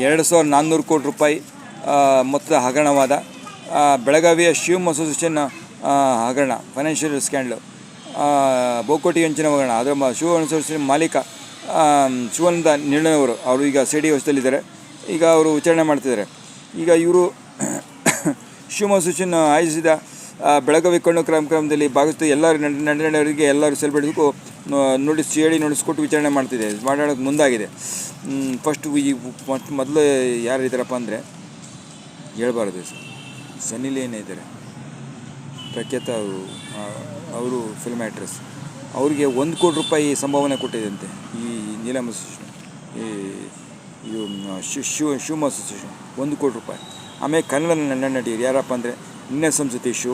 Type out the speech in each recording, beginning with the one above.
2,400 ಕೋಟಿ ರೂಪಾಯಿ ಮೊತ್ತದ ಹಗರಣವಾದ ಬೆಳಗಾವಿಯ ಶಿವಮ್ ಅಸೋಸಿಯೇಷನ್ ಹಗರಣ, ಫೈನಾನ್ಷಿಯಲ್ ಸ್ಕ್ಯಾಂಡಲ್, ಬಹುಕೋಟಿ ವಂಚನೆ ಹಗರಣ. ಅದರ ಶಿವಮ್ ಅಸೋಸಿಯೇಷನ್ ಮಾಲೀಕ ಶಿವಾನಂದ ನಿರ್ಣಯವರು ಅವರು ಈಗ ಸಿಡಿ ವಶದಲ್ಲಿದ್ದಾರೆ. ಈಗ ಅವರು ವಿಚಾರಣೆ ಮಾಡ್ತಿದ್ದಾರೆ. ಈಗ ಇವರು ಶಿವಮ್ ಅಸೋಸಿಯೇಷನ್ ಆಯೋಜಿಸಿದ ಬೆಳಗಾವಿ ಕಣ್ಣು ಕ್ರಮದಲ್ಲಿ ಭಾಗವಹಿಸಿದ ಎಲ್ಲರೂ ನಡೆಯವರಿಗೆ ಎಲ್ಲರೂ ಸೆಲೆಬ್ರಿಟಿಗೂ ನೋಟಿಸ್ ಕೊಟ್ಟು ವಿಚಾರಣೆ ಮಾಡ್ತಿದೆ, ಮಾಡೋಕ್ಕೆ ಮುಂದಾಗಿದೆ. ಮೊದಲು ಯಾರು ಇದ್ದಾರಪ್ಪ ಅಂದರೆ ಹೇಳ್ಬಾರ್ದು, ಸನ್ನಿ ಲಿಯೋನ್ ಇದ್ದಾರೆ, ಪ್ರಖ್ಯಾತ ಅವರು ಫಿಲ್ಮ್ ಆ್ಯಕ್ಟ್ರೆಸ್. ಅವರಿಗೆ 1 ಕೋಟಿ ರೂಪಾಯಿ ಸಂಭಾವನೆ ಕೊಟ್ಟಿದೆ ಈ ನೀಲಮ್ ಅಸೋಸಿಯೇಷನ್, ಶಿವಮ್ ಅಸೋಸಿಯೇಷನ್ 1 ಕೋಟಿ ರೂಪಾಯಿ. ಆಮೇಲೆ ಕನ್ನಡ ನಟಿಯರು ಯಾರಪ್ಪ ಅಂದರೆ ಇನ್ನಸಂ ಸತೀಶು,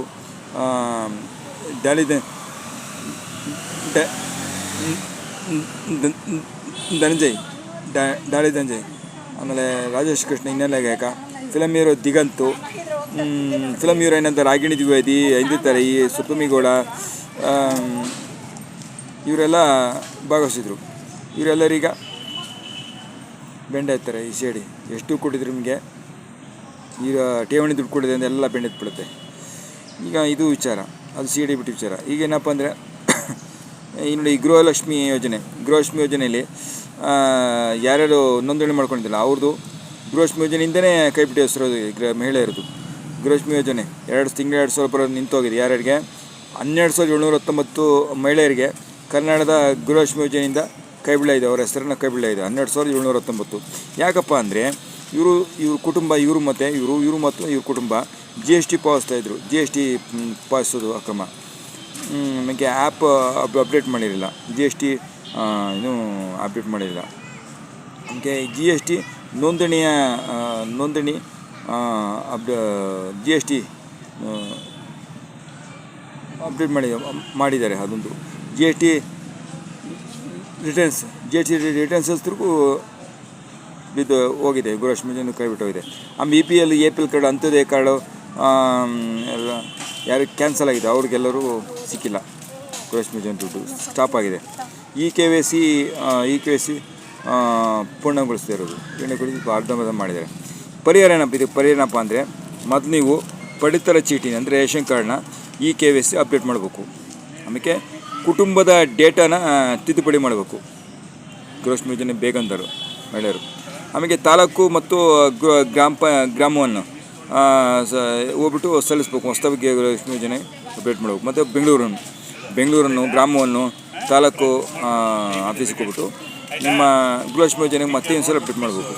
ಧನಂಜಯ್, ಆಮೇಲೆ ರಾಜೇಶ್ ಕೃಷ್ಣ, ಇನ್ನೆಲ್ಲ ಗಾಯಕ, film hero Diganth, film heroine Ragini Dwivedi, ಐಂದಿತಾರೆ, ಈ ಸುತ್ತಮಿಗೌಡ, ಇವರೆಲ್ಲ ಭಾಗವಹಿಸಿದ್ರು. ಇವರೆಲ್ಲರೀಗ ಬೆಂಡ್ ಆಯ್ತಾರೆ. ಈ ಸೇಡಿ ಎಷ್ಟು ಕೊಟ್ಟಿದ್ರು ನಿಮಗೆ, ಈಗ ಠೇವಣಿ ದುಡ್ಡು ಕೊಟ್ಟಿದೆ ಅಂದರೆ ಎಲ್ಲ ಬೆಂಡ್ ಎತ್ಬಿಡುತ್ತೆ. ಈಗ ಇದು ವಿಚಾರ, ಅದು ಸಿ ಡಿ ಬಿಟ್ಟು ವಿಚಾರ. ಈಗ ಏನಪ್ಪ ಅಂದರೆ ಈ ನೋಡಿ, ಗೃಹಲಕ್ಷ್ಮಿ ಯೋಜನೆಯಲ್ಲಿ ಯಾರ್ಯಾರು ನೋಂದಣಿ ಮಾಡ್ಕೊಂಡಿದ್ದಿಲ್ಲ ಅವ್ರದ್ದು ಗೃಹಲಕ್ಷ್ಮಿ ಯೋಜನೆಯಿಂದನೇ ಕೈ ಬಿಟ್ಟು ಹೆಸರು ಮಹಿಳೆಯರದು. ಗೃಹಲಕ್ಷ್ಮಿ ಯೋಜನೆ 2,000 ಬರೋದು ನಿಂತೋಗಿದೆ. ಯಾರ್ಯಾರಿಗೆ 12,719 ಮಹಿಳೆಯರಿಗೆ ಕರ್ನಾಟಕದ ಗೃಹಲಕ್ಷ್ಮಿ ಯೋಜನೆಯಿಂದ ಕೈ ಬಿಡಲಾಗಿದೆ, ಅವರ ಹೆಸರನ್ನು ಕೈ ಬಿಡಲಾಗಿದೆ 12,719. ಯಾಕಪ್ಪ ಅಂದರೆ ಇವರು ಕುಟುಂಬ, ಇವರು ಮತ್ತು ಇವ್ರ ಕುಟುಂಬ GST ಪಾವತಿಸ್ತಾಯಿದ್ರು. GST ಪಾವತಿಸೋದು ಅಕ್ರಮ. ನಮಗೆ ಆ್ಯಪ್ ಅಪ್ಡೇಟ್ ಮಾಡಿರಲಿಲ್ಲ, GST ಇನ್ನೂ ಅಪ್ಡೇಟ್ ಮಾಡಿರಲಿಲ್ಲ. ನಮಗೆ GST ನೋಂದಣಿ GST ಅಪ್ಡೇಟ್ ಮಾಡಿದ್ದಾರೆ. ಅದೊಂದು GST ರಿಟರ್ನ್ಸ್ ಹೆಸರಿಗೂ ಇದು ಹೋಗಿದೆ, ಗೃಹಲಕ್ಷ್ಮಿ ಯೋಜನೆ ಕೈ ಬಿಟ್ಟು ಹೋಗಿದೆ. ಆಮೇಲೆ EPL ಕಾರ್ಡ್, ಅಂತ್ಯೋದಯ ಕಾರ್ಡು ಎಲ್ಲ ಯಾರಿಗೆ ಕ್ಯಾನ್ಸಲ್ ಆಗಿದೆ ಅವ್ರಿಗೆಲ್ಲರೂ ಸಿಕ್ಕಿಲ್ಲ, ಗೃಹಲಕ್ಷ್ಮಿ ಯೋಜನೆ ದುಡ್ಡು ಸ್ಟಾಪ್ ಆಗಿದೆ. KYC ಪೂರ್ಣಗೊಳಿಸ್ತಾ ಇರೋದು, ಅರ್ಧಂಬರ್ಧ ಮಾಡಿದ್ದಾರೆ. ಪರಿಹಾರ ಏನಪ್ಪ ಅಂದರೆ ಮೊದಲು ನೀವು ಪಡಿತರ ಚೀಟಿನ ಅಂದರೆ ರೇಷನ್ ಕಾರ್ಡ್ನ KYC ಅಪ್ಡೇಟ್ ಮಾಡಬೇಕು. ಆಮೇಲೆ ಕುಟುಂಬದ ಡೇಟಾನ ತಿದ್ದುಪಡಿ ಮಾಡಬೇಕು, ಗೃಹಲಕ್ಷ್ಮಿ ಯೋಜನೆ ಬೇಗಂದರು ಮಹಿಳೆಯರು. ಆಮೇಲೆ ತಾಲೂಕು ಮತ್ತು ಗ್ರಾಮವನ್ನು ಹೋಗ್ಬಿಟ್ಟು ಸಲ್ಲಿಸ್ಬೇಕು, ಹೊಸದಾಗಿ ಗೃಹಲಕ್ಷ್ಮಿ ಯೋಜನೆ ಅಪ್ಡೇಟ್ ಮಾಡಬೇಕು. ಮತ್ತು ಬೆಂಗಳೂರನ್ನು ಗ್ರಾಮವನ್ನು ತಾಲೂಕು ಆಫೀಸಿಗೆ ಹೋಗ್ಬಿಟ್ಟು ನಿಮ್ಮ ಗೃಹಲಕ್ಷ್ಮಿ ಯೋಜನೆಗೆ ಮತ್ತೆ ಒಂದು ಸಲ ಅಪ್ಡೇಟ್ ಮಾಡಬೇಕು.